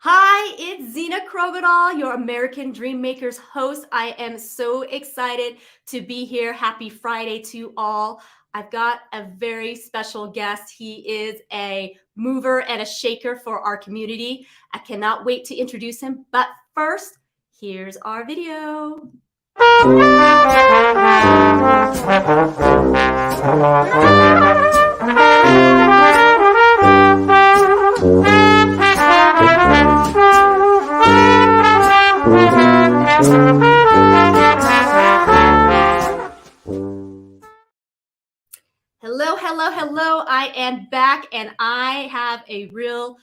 Hi, it's Zena Krogadal, your American Dream Makers host. I am so excited to be here. Happy Friday to all. I've got a very special guest. He is a mover and a shaker for our community. I cannot wait to introduce him. But first, here's our video. Hello. I am back and I have a real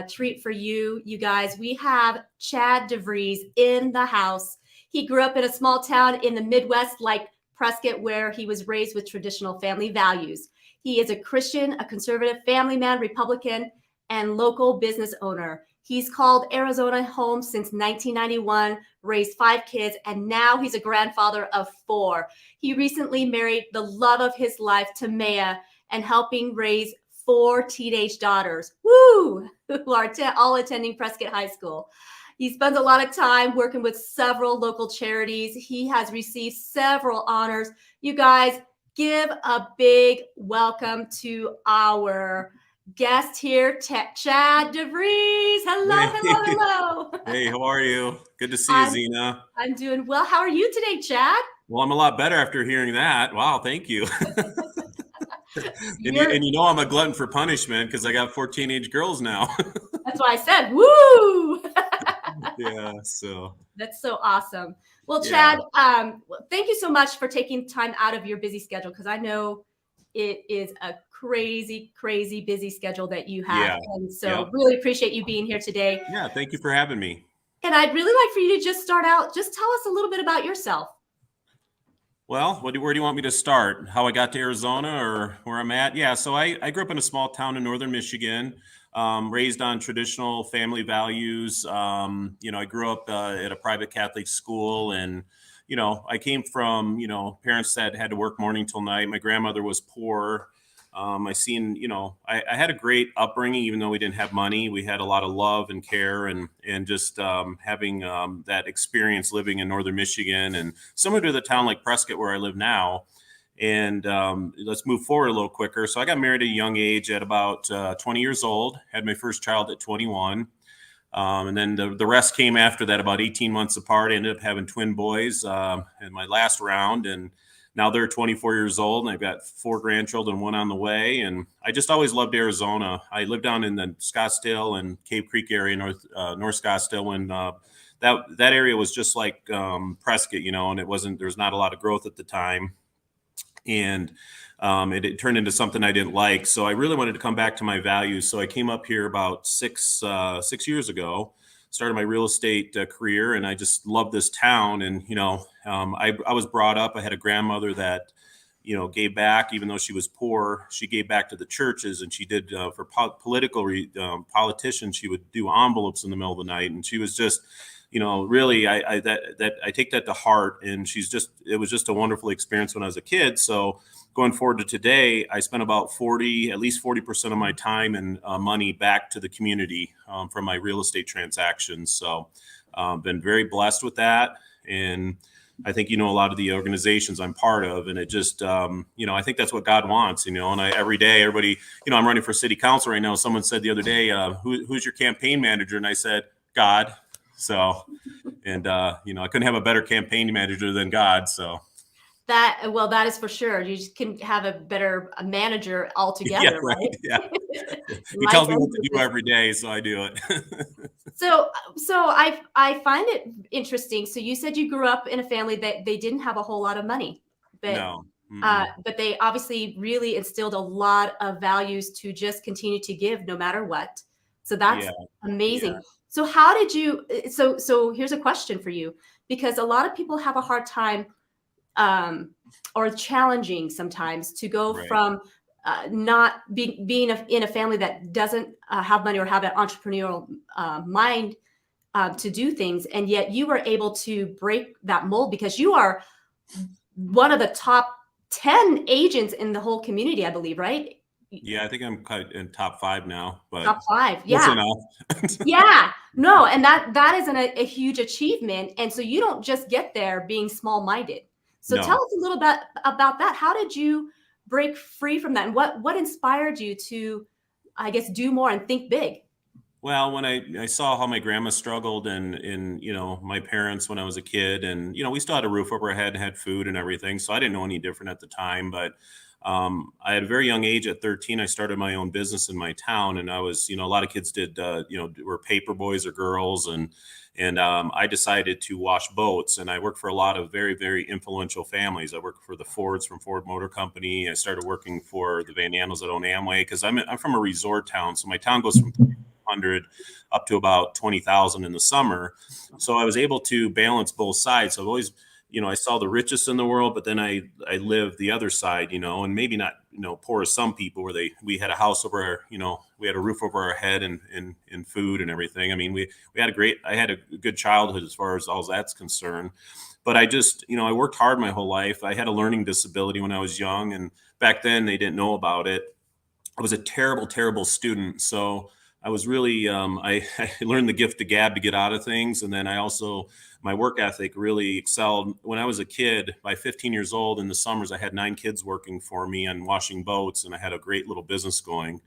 treat for you, you guys. We have Chad DeVries in the house. He grew up in a small town in the Midwest like Prescott, where he was raised with traditional family values. He is a Christian, a conservative family man, Republican, and local business owner. He's called Arizona home since 1991, raised 5 kids, and now he's a grandfather of 4. He recently married the love of his life, Tamaya, and helping raise 4 teenage daughters, who are all attending Prescott High School. He spends a lot of time working with several local charities. He has received several honors. You guys, give a big welcome to our guest here, Chad DeVries. Hello. Hey, how are you? Good to see you, I'm, Zena. I'm doing well. How are you today, Chad? Well, I'm a lot better after hearing that. Wow, thank you. And You're you know I'm a glutton for punishment because I got 4 teenage girls now. That's why I said, woo! Yeah, so That's so awesome. Well, yeah, Chad, thank you so much for taking time out of your busy schedule because I know it is a crazy busy schedule that you have. yeah, And so yep. really appreciate you being here today. Yeah, thank you for having me. And I'd really like for you to just start out, just tell us a little bit about yourself. Well, where do you want me to start? How I got to Arizona or where I'm at? Yeah, so I grew up in a small town in northern Michigan, raised on traditional family values. I grew up at a private Catholic school, and I came from parents that had to work morning till night. My grandmother was poor. I had a great upbringing, even though we didn't have money. We had a lot of love and care, and just having that experience living in northern Michigan and similar to the town like Prescott where I live now. And let's move forward a little quicker. So I got married at a young age at about 20 years old, had my first child at 21. And then the rest came after that, about 18 months apart. I ended up having twin boys in my last round. And now they're 24 years old, and I've got 4 grandchildren, 1 on the way. And I just always loved Arizona. I lived down in the Scottsdale and Cave Creek area, North Scottsdale, when that area was just like Prescott, and there's not a lot of growth at the time. And it turned into something I didn't like. So I really wanted to come back to my values. So I came up here about 6 years ago, started my real estate career, and I just love this town. And I was brought up. I had a grandmother that gave back, even though she was poor. She gave back to the churches, and she did for politicians. She would do envelopes in the middle of the night, and she was just really, I take that to heart. And it was just a wonderful experience when I was a kid. So going forward to today, I spent about at least 40% of my time and money back to the community from my real estate transactions. So been very blessed with that. And I think, a lot of the organizations I'm part of, and it just, I think that's what God wants, and every day, everybody, I'm running for city council right now. Someone said the other day, who's your campaign manager? And I said, God. So, and I couldn't have a better campaign manager than God. So That is for sure. You just can have a better manager altogether, yeah, right? right? Yeah. He tells me what to do every day, so I do it. So I find it interesting. So you said you grew up in a family that they didn't have a whole lot of money, but No. but they obviously really instilled a lot of values to just continue to give no matter what. So that's amazing. Yeah. So how did you? So here's a question for you, because a lot of people have a hard time or challenging sometimes to go Right. from not being in a family that doesn't have money or have an entrepreneurial mind to do things, and yet you were able to break that mold because you are one of the top 10 agents in the whole community, I believe, right? Yeah, I think I'm kind of in top 5 now, but Top 5. close Yeah. enough. Yeah. No, and that is a huge achievement. And so you don't just get there being small-minded. So tell No. us a little bit about that. How did you break free from that? And what inspired you to, I guess, do more and think big? Well, when I saw how my grandma struggled and my parents when I was a kid, and we still had a roof over our head and had food and everything, so I didn't know any different at the time. But I had a very young age. At 13, I started my own business in my town, and I was, a lot of kids did, were paper boys or girls, and I decided to wash boats, and I worked for a lot of very, very influential families. I worked for the Fords from Ford Motor Company. I started working for the Van Andels that own Amway because I'm from a resort town, so my town goes from 100 up to about 20,000 in the summer. So I was able to balance both sides. So I've always, I saw the richest in the world, but then I lived the other side, and maybe not, poor as some people where we had a house over our, we had a roof over our head and food and everything. I mean, we had I had a good childhood as far as all that's concerned. But I just, I worked hard my whole life. I had a learning disability when I was young, and back then they didn't know about it. I was a terrible, terrible student. So I was really, I learned the gift of gab to get out of things. And then my work ethic really excelled. When I was a kid, by 15 years old in the summers, I had 9 kids working for me and washing boats, and I had a great little business going.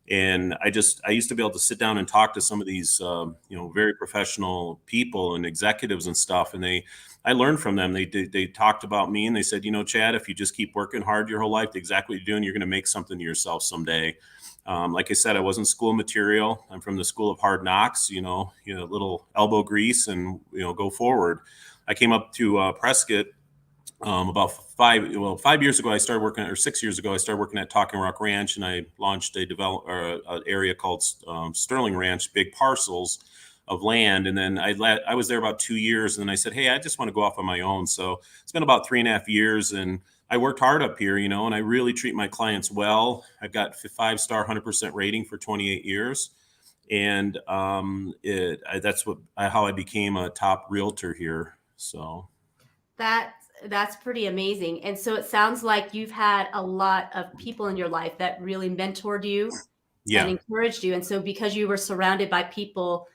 And I used to be able to sit down and talk to some of these, very professional people and executives and stuff. And I learned from them. They talked about me and they said, Chad, if you just keep working hard your whole life, exactly what you're doing, you're going to make something of yourself someday. Like I said, I wasn't school material. I'm from the school of hard knocks, little elbow grease and, go forward. I came up to Prescott about 5 years ago. I started working, or 6 years ago, I started working at Talking Rock Ranch, and I launched an area called Sterling Ranch, big parcels of land. And then I was there about 2 years, and then I said, hey, I just want to go off on my own. So it's been about 3.5 years, and I worked hard up here, and I really treat my clients well. I've got 5-star 100% rating for 28 years. And that's how I became a top realtor here. So That's pretty amazing. And so it sounds like you've had a lot of people in your life that really mentored you and yeah. encouraged you. And so because you were surrounded by people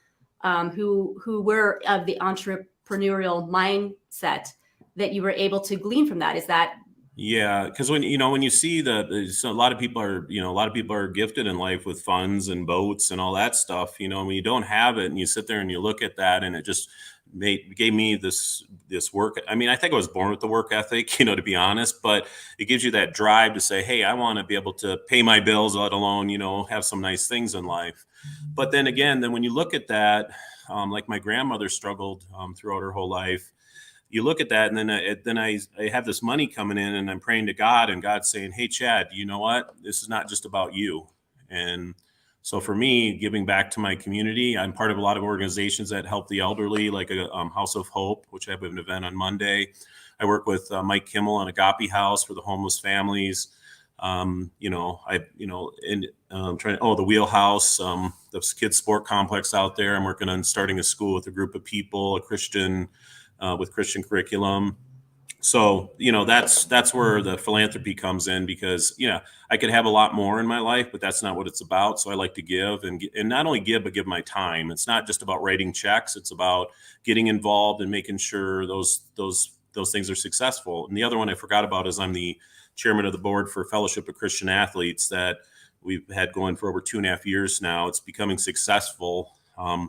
who were of the entrepreneurial mindset, that you were able to glean from that. Is that? Yeah, because when you see so a lot of people are gifted in life with funds and boats and all that stuff. When you don't have it and you sit there and you look at that, and it just gave me this work. I mean, I think I was born with the work ethic, to be honest, but it gives you that drive to say, hey, I want to be able to pay my bills, let alone, have some nice things in life. But then again, when you look at that, like my grandmother struggled throughout her whole life. You look at that, and then I have this money coming in, and I'm praying to God, and God's saying, hey, Chad, you know what? This is not just about you. And so for me, giving back to my community, I'm part of a lot of organizations that help the elderly, like a House of Hope, which I have an event on Monday. I work with Mike Kimmel on Agape House for the homeless families. The Wheelhouse, the kids sport complex out there. I'm working on starting a school with a group of people, a Christian, with Christian curriculum. So, that's where the philanthropy comes in, because, I could have a lot more in my life, but that's not what it's about. So I like to give and not only give, but give my time. It's not just about writing checks. It's about getting involved and making sure those things are successful. And the other one I forgot about is I'm the chairman of the board for Fellowship of Christian Athletes that we've had going for over 2.5 years now. It's becoming successful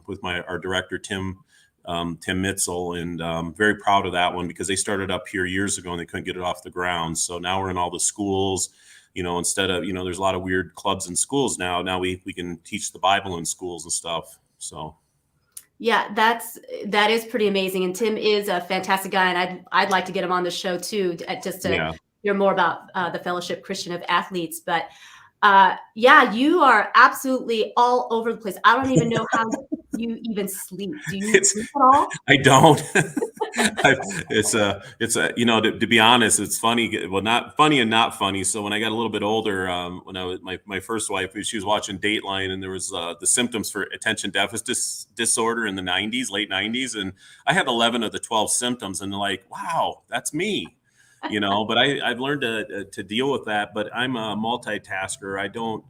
with our director, Tim Mitzel, and very proud of that one, because they started up here years ago and they couldn't get it off the ground. So now we're in all the schools, instead of, there's a lot of weird clubs in schools now we can teach the Bible in schools and stuff. So. Yeah, that is pretty amazing. And Tim is a fantastic guy, and I'd like to get him on the show too, just to hear more about the Fellowship Christian of Athletes. But yeah, you are absolutely all over the place. I don't even know how you even sleep. Do you sleep at all? I don't. To be honest, it's funny. Well, not funny and not funny. So when I got a little bit older, when I was my first wife, she was watching Dateline, and there was the symptoms for attention deficit disorder in the late 90s. And I had 11 of the 12 symptoms, and they're like, wow, that's me. But I've learned to deal with that. But I'm a multitasker. I don't,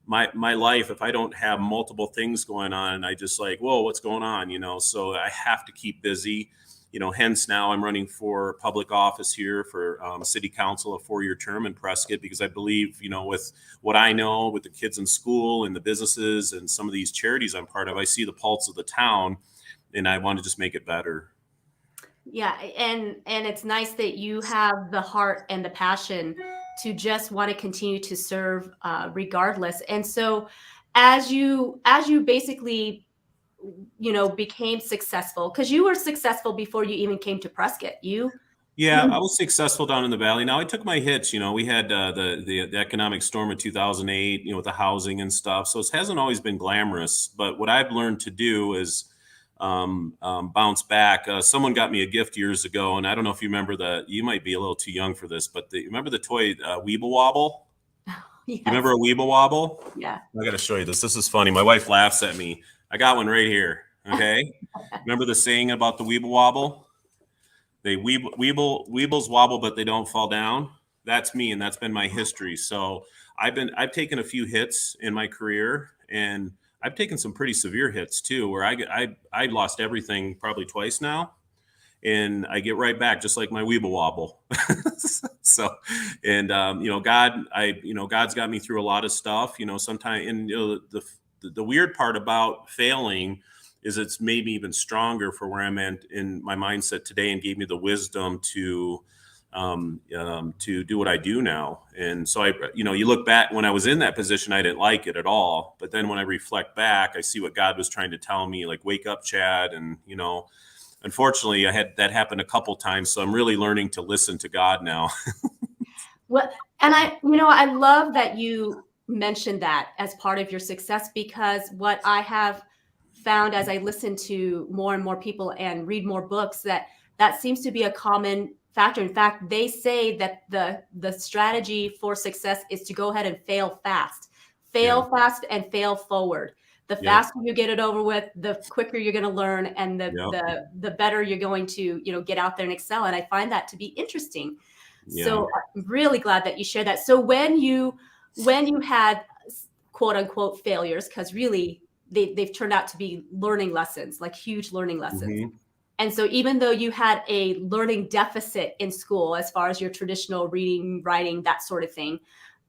my life, if I don't have multiple things going on, I just like, whoa, what's going on? So I have to keep busy. Hence now I'm running for public office here for city council, a 4-year term in Prescott, because I believe, with what I know with the kids in school and the businesses and some of these charities I'm part of, I see the pulse of the town and I want to just make it better. Yeah, and it's nice that you have the heart and the passion to just want to continue to serve regardless. And so as you basically became successful, because you were successful before you even came to Prescott. Yeah, I was successful down in the valley. Now I took my hits. We had the economic storm of 2008. With the housing and stuff. So it hasn't always been glamorous. But what I've learned to do is bounce back. Someone got me a gift years ago, and I don't know if you remember you might be a little too young for this, but remember the toy Weeble Wobble? Yes. You remember a Weeble Wobble? Yeah. I got to show you this. This is funny. My wife laughs at me. I got one right here. Okay. Remember the saying about the Weeble Wobble? They weebles wobble, but they don't fall down. That's me, and that's been my history. So I've taken a few hits in my career, and I've taken some pretty severe hits too, where I lost everything probably twice now, and I get right back just like my weeble wobble. So, and God's got me through a lot of stuff. Sometimes, and the weird part about failing is it's made me even stronger for where I'm at in my mindset today, and gave me the wisdom to do what I do now. And so you look back, when I was in that position, I didn't like it at all. But then when I reflect back, I see what God was trying to tell me, like, wake up, Chad. And, unfortunately I had that happen a couple times. So I'm really learning to listen to God now. Well, and I love that you mentioned that as part of your success, because what I have found as I listen to more and more people and read more books, that seems to be a common factor. In fact, they say that the strategy for success is to go ahead and fail fast. Fail fast and fail forward. The faster you get it over with, the quicker you're going to learn, and the better you're going to get out there and excel. And I find that to be interesting. So I'm really glad that you shared that. So when you had quote unquote failures, because really they've turned out to be learning lessons, like huge learning lessons. Mm-hmm. And so even though you had a learning deficit in school, as far as your traditional reading, writing, that sort of thing,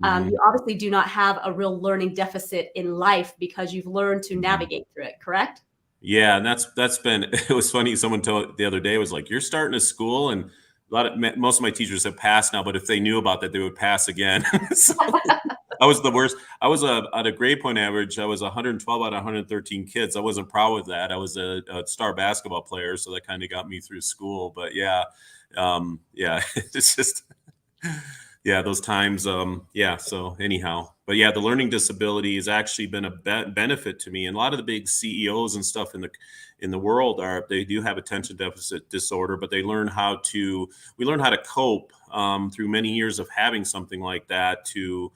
you obviously do not have a real learning deficit in life, because you've learned to navigate through it, correct? Yeah. And that's been, it was funny. Someone told the other day, was like, you're starting a school, and most of my teachers have passed now, but if they knew about that, they would pass again. So I was the worst. I was at a grade point average. I was 112 out of 113 kids. I wasn't proud of that. I was a star basketball player, so that kind of got me through school. But it's just, those times. So anyhow, but the learning disability has actually been a benefit to me. And a lot of the big CEOs and stuff in the world they do have attention deficit disorder, but we learn how to cope through many years of having something like that. To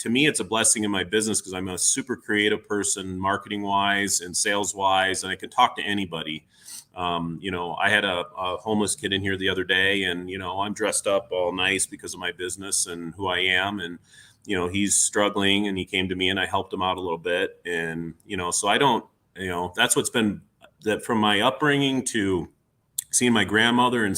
me, it's a blessing in my business, because I'm a super creative person, marketing wise and sales wise, and I can talk to anybody. I had a homeless kid in here the other day, and I'm dressed up all nice because of my business and who I am, and he's struggling, and he came to me, and I helped him out a little bit. And so I don't, that's what's been that from my upbringing to seeing my grandmother, and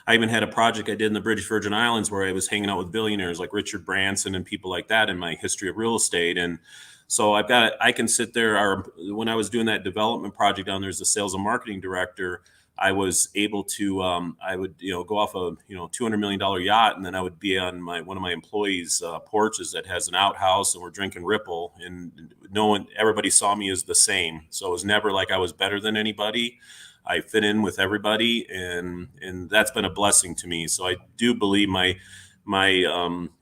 I even had a project I did in the British Virgin Islands where I was hanging out with billionaires like Richard Branson and people like that in my history of real estate. And so I can sit there, when I was doing that development project down there as the sales and marketing director, I was able to, I would, go off a, $200 million yacht, and then I would be on one of my employees' porches that has an outhouse, and we're drinking Ripple, and everybody saw me as the same. So it was never like I was better than anybody. I fit in with everybody, and that's been a blessing to me. So I do believe my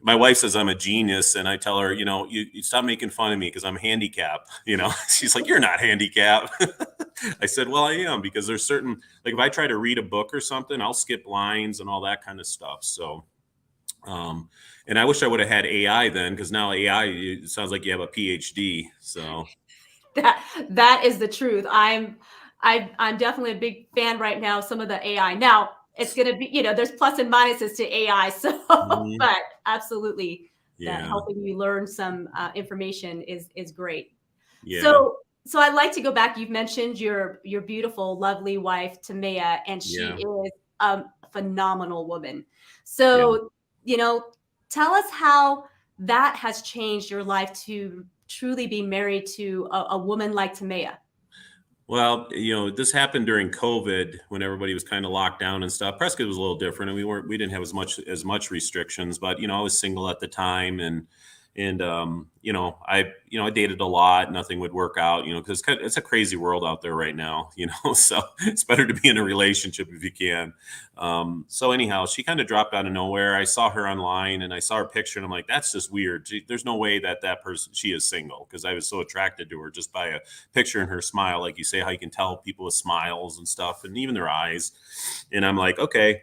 wife says I'm a genius, and I tell her, you stop making fun of me because I'm handicapped. She's like, you're not handicapped. I said, well, I am, because there's certain, like, if I try to read a book or something, I'll skip lines and all that kind of stuff. So, and I wish I would have had AI then, because now AI, it sounds like you have a PhD. So that is the truth. I'm definitely a big fan right now of some of the AI. Now, it's going to be, there's plus and minuses to AI. So, but absolutely, that helping you learn some information is great. Yeah. So I'd like to go back. You've mentioned your beautiful, lovely wife, Tamea, and she is a phenomenal woman. So, tell us how that has changed your life to truly be married to a woman like Tamea. Well, this happened during COVID when everybody was kind of locked down and stuff. Prescott was a little different, and we didn't have as much restrictions. But I was single at the time, and I dated a lot. Nothing would work out, because it's a crazy world out there right now, So it's better to be in a relationship if you can. So anyhow, she kind of dropped out of nowhere. I saw her online, and I saw her picture, and I'm like, that's just weird. There's no way that person, she is single, because I was so attracted to her just by a picture and her smile. Like you say, how you can tell people with smiles and stuff, and even their eyes. And I'm like, okay.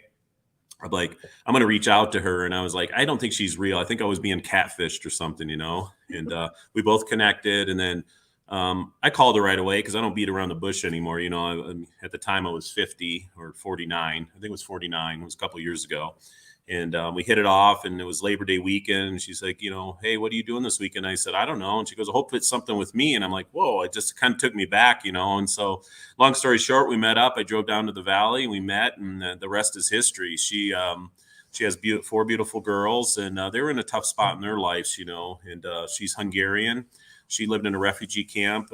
I'm going to reach out to her. And I was like, I don't think she's real. I think I was being catfished or something, and we both connected. And then I called her right away because I don't beat around the bush anymore. At the time I was 50 or 49. I think it was 49. It was a couple of years ago. And we hit it off, and it was Labor Day weekend. And she's like, hey, what are you doing this weekend? I said, I don't know. And she goes, I hope it's something with me. And I'm like, whoa, it just kind of took me back, And so long story short, we met up. I drove down to the valley, and we met, and the rest is history. She has 4 beautiful girls, and they were in a tough spot in their lives, and she's Hungarian. She lived in a refugee camp,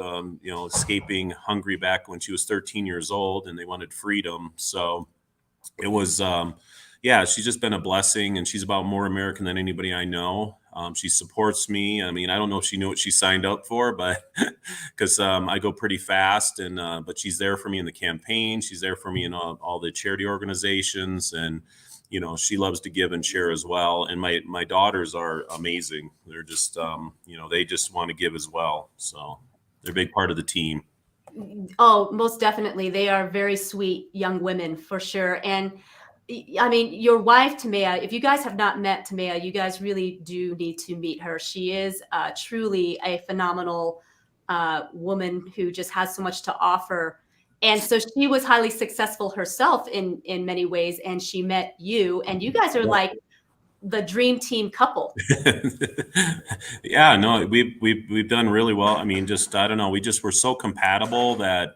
escaping Hungary back when she was 13 years old, and they wanted freedom. So it was, she's just been a blessing, and she's about more American than anybody I know. She supports me. I mean, I don't know if she knew what she signed up for, but because I go pretty fast, and but she's there for me in the campaign. She's there for me in all the charity organizations, and she loves to give and share as well. And my daughters are amazing. They're just they just want to give as well. So they're a big part of the team. Oh, most definitely. They are very sweet young women for sure. And I mean, your wife, Tamea, if you guys have not met Tamea, you guys really do need to meet her. She is truly a phenomenal woman who just has so much to offer. And so she was highly successful herself in many ways. And she met you, and you guys are like the dream team couple. Yeah, no, we've done really well. I mean, I don't know, we're so compatible that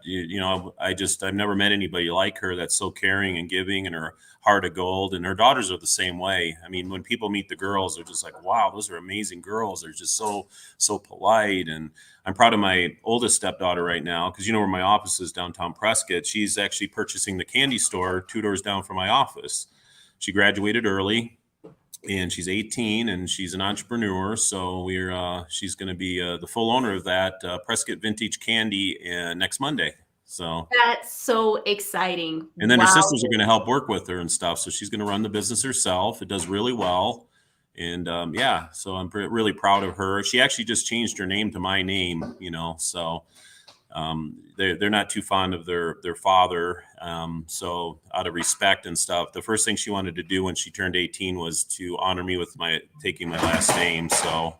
I've never met anybody like her that's so caring and giving, and her heart of gold. And her daughters are the same way. I mean, when people meet the girls, they're just like, wow, those are amazing girls. They're just so polite. And I'm proud of my oldest stepdaughter right now, because where my office is, downtown Prescott. She's actually purchasing the candy store 2 doors down from my office. She graduated early, and she's 18, and she's an entrepreneur. So she's going to be the full owner of that Prescott Vintage Candy next Monday. So that's so exciting. And then her sisters are going to help work with her and stuff. So she's going to run the business herself. It does really well. And so I'm really proud of her. She actually just changed her name to my name, so they're not too fond of their father. So out of respect and stuff, the first thing she wanted to do when she turned 18 was to honor me with taking my last name. So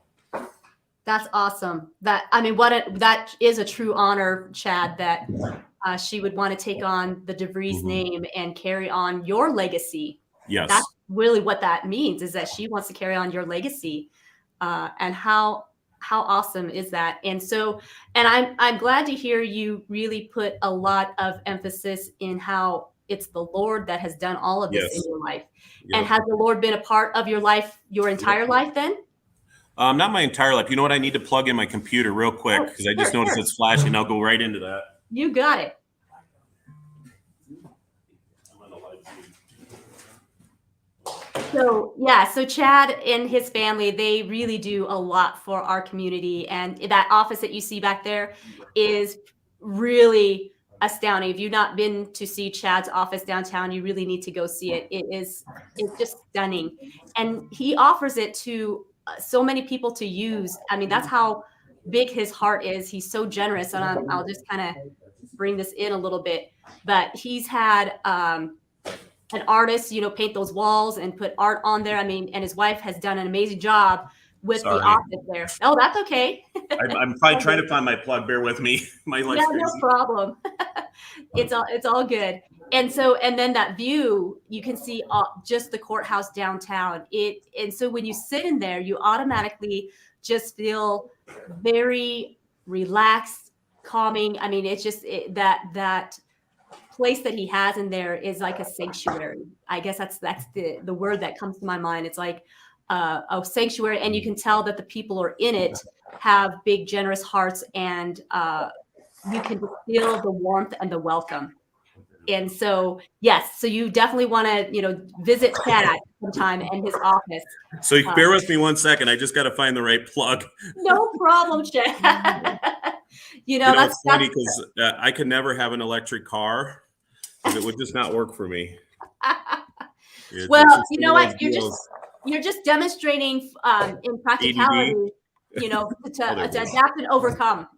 that's awesome. That is a true honor, Chad, that she would want to take on the DeVries name and carry on your legacy. Yes. That's really what that means, is that she wants to carry on your legacy. And how awesome is that? And I'm glad to hear you really put a lot of emphasis in how it's the Lord that has done all of this in your life. Yep. And has the Lord been a part of your life, your entire life then? Not my entire life. You know what? I need to plug in my computer real quick, because I just noticed it's flashing. I'll go right into that. You got it. So Chad and his family, they really do a lot for our community. And that office that you see back there is really astounding. If you've not been to see Chad's office downtown, you really need to go see it. It's just stunning. And he offers it to so many people to use. I mean, that's how big his heart is. He's so generous. And I'll just kind of bring this in a little bit. But he's had an artist, paint those walls and put art on there. I mean, and his wife has done an amazing job with the office there. Oh, that's okay. I'm trying to find my plug. Bear with me. My life's crazy. No problem. It's all good. and then that view, you can see just the courthouse downtown. And so when you sit in there, you automatically just feel very relaxed, calming. I mean, it's just that place that he has in there is like a sanctuary. I guess that's the word that comes to my mind. It's like a sanctuary, and you can tell that the people are in it have big, generous hearts, and you can just feel the warmth and the welcome. And so, yes, so you definitely want to, visit Chad sometime in his office. So you bear with me 1 second. I just got to find the right plug. No problem, Chad. It's funny because I could never have an electric car because it would just not work for me. Well, you know what? You're just demonstrating in practicality, to adapt and overcome,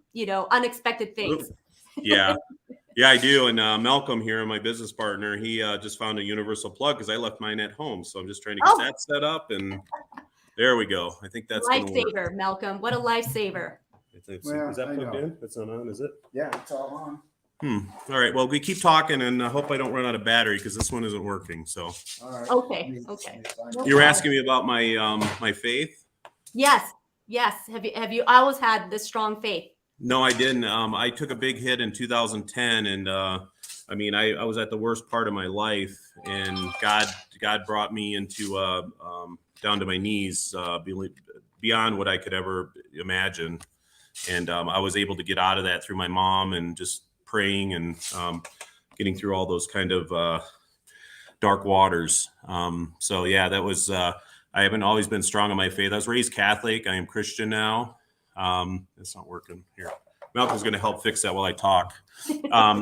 unexpected things. Yeah. Yeah, I do. And Malcolm here, my business partner, he just found a universal plug because I left mine at home. So I'm just trying to get that set up, and there we go. I think that's lifesaver, Malcolm. What a lifesaver. Is that plugged in? That's not on, is it? Yeah, it's all on. All right. Well, we keep talking, and I hope I don't run out of battery because this one isn't working. So. All right. Okay. You were asking me about my my faith. Yes. Have you always had this strong faith? No, I didn't. I took a big hit in 2010, and I was at the worst part of my life, and God brought me into down to my knees, beyond what I could ever imagine, and I was able to get out of that through my mom and just praying and getting through all those kind of dark waters. So yeah, that was. I haven't always been strong in my faith. I was raised Catholic. I am Christian now. It's not working here. Malcolm's going to help fix that while I talk.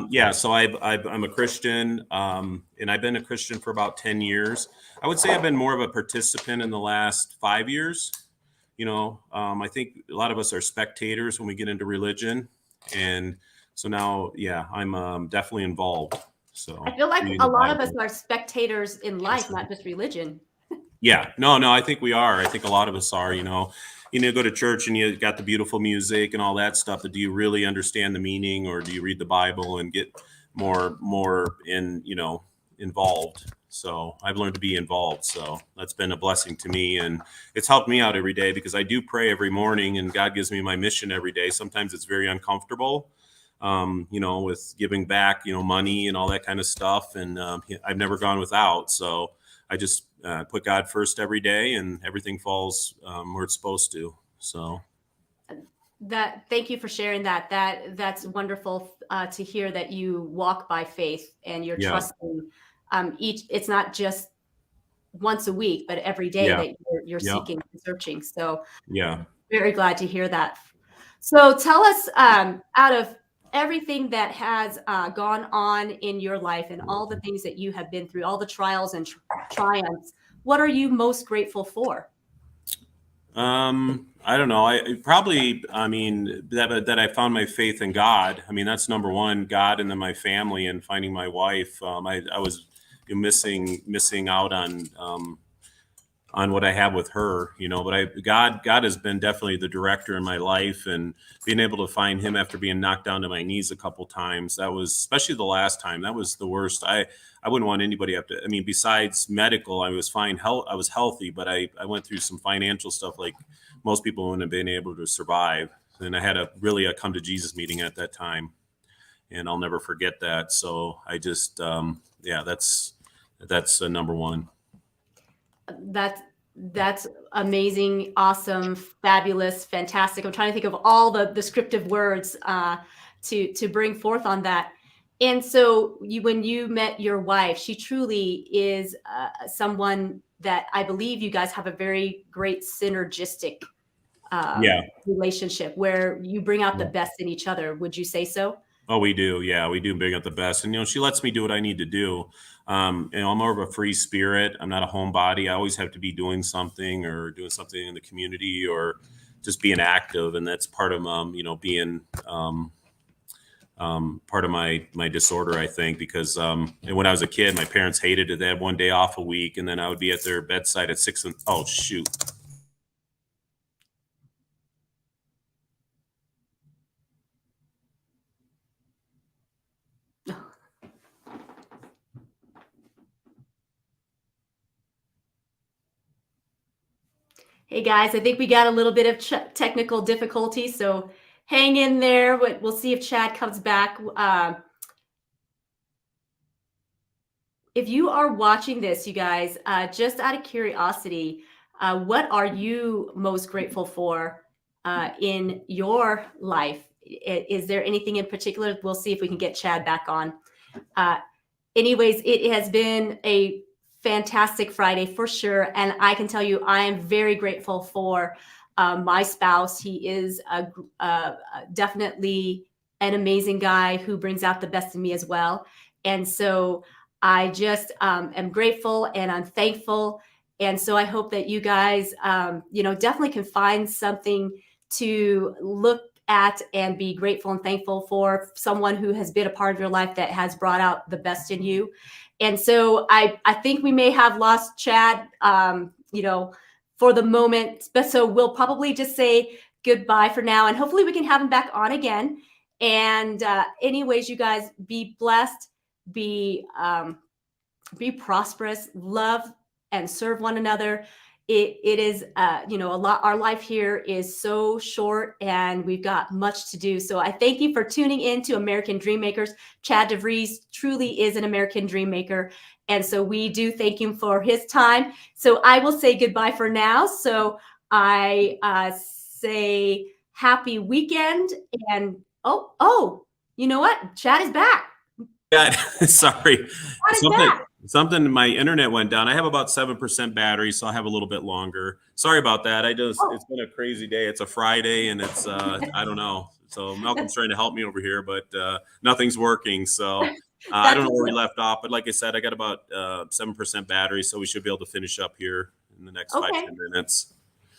Yeah, so I'm a Christian, and I've been a Christian for about 10 years. I would say I've been more of a participant in the last 5 years. I think a lot of us are spectators when we get into religion. And so now, yeah, I'm definitely involved. So I feel like a lot of us are spectators in life, not just religion. Yeah, no, I think we are. I think a lot of us are, go to church and you got the beautiful music and all that stuff, but do you really understand the meaning, or do you read the Bible and get more involved? So I've learned to be involved. So that's been a blessing to me, and it's helped me out every day because I do pray every morning, and God gives me my mission every day. Sometimes it's very uncomfortable, with giving back, money and all that kind of stuff. And I've never gone without. So I just put God first every day, and everything falls where it's supposed to. So thank you for sharing that. That's wonderful to hear that you walk by faith and you're trusting. It's not just once a week, but every day that you're seeking and searching. So very glad to hear that. So tell us, out of everything that has gone on in your life and all the things that you have been through, all the trials and triumphs, what are you most grateful for? I don't know. That I found my faith in God. I mean, that's number one, God, and then my family and finding my wife. I was missing out on what I have with her, but God has been definitely the director in my life, and being able to find him after being knocked down to my knees a couple times, that was, especially the last time, that was the worst. I wouldn't want anybody besides medical, I was fine. I was healthy, but I went through some financial stuff like most people wouldn't have been able to survive. And I had a come to Jesus meeting at that time, and I'll never forget that. So I just, that's number one. That's amazing, awesome, fabulous, fantastic. I'm trying to think of all the descriptive words to bring forth on that. And so when you met your wife, she truly is someone that I believe you guys have a very great synergistic relationship where you bring out the best in each other. Would you say so? Oh, we do. Yeah, we do bring out the best. And, she lets me do what I need to do. I'm more of a free spirit. I'm not a homebody. I always have to be doing something or doing something in the community or just being active. And that's part of, being part of my disorder, I think, because and when I was a kid, my parents hated it. They had one day off a week, and then I would be at their bedside at 6. Oh, shoot. Hey guys, I think we got a little bit of technical difficulty, so hang in there. We'll see if Chad comes back. If you are watching this, you guys, just out of curiosity, what are you most grateful for in your life? Is there anything in particular? We'll see if we can get Chad back on. Uh, Anyways, it has been a fantastic Friday for sure. And I can tell you, I am very grateful for my spouse. He is definitely an amazing guy who brings out the best in me as well. And so I just am grateful and I'm thankful. And so I hope that you guys, definitely can find something to look at and be grateful and thankful for someone who has been a part of your life that has brought out the best in you. And so I think we may have lost Chad, for the moment, but so we'll probably just say goodbye for now, and hopefully we can have him back on again. And anyways, you guys, be blessed, be prosperous, love and serve one another. It is, a lot. Our life here is so short, and we've got much to do. So I thank you for tuning in to American Dream Makers. Chad DeVries truly is an American Dream Maker, and so we do thank him for his time. So I will say goodbye for now. So I say happy weekend, and you know what? Chad is back. Yeah, sorry. Chad is back. Something, my internet went down. I have about 7% battery, so I'll have a little bit longer. Sorry about that. It's been a crazy day. It's a Friday, and it's, I don't know. So Malcolm's trying to help me over here, but nothing's working. So I don't know where we left off, but like I said, I got about 7% battery, so we should be able to finish up here in the next 5-10 minutes.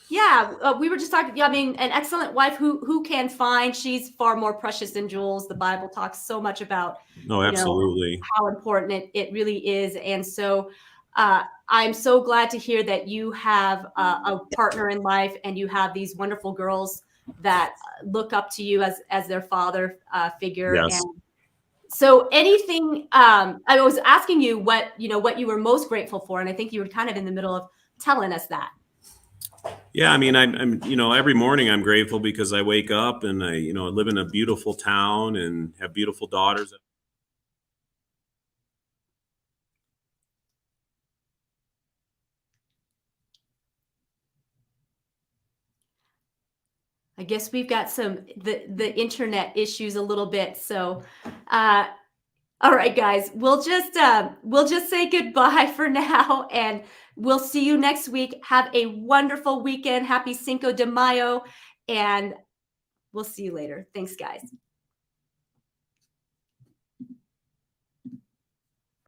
Yeah, we were just talking. I mean, an excellent wife who can find. She's far more precious than jewels. The Bible talks so much about. No, absolutely. How important it really is. And so I'm so glad to hear that you have a partner in life and you have these wonderful girls that look up to you as their father figure. Yes. And so anything, I was asking you what you were most grateful for. And I think you were kind of in the middle of telling us that. Yeah, I mean, I'm every morning I'm grateful because I wake up and I live in a beautiful town and have beautiful daughters. I guess we've got the internet issues a little bit. So, all right, guys, we'll just say goodbye for now, and we'll see you next week. Have a wonderful weekend. Happy Cinco de Mayo, and we'll see you later. Thanks, guys.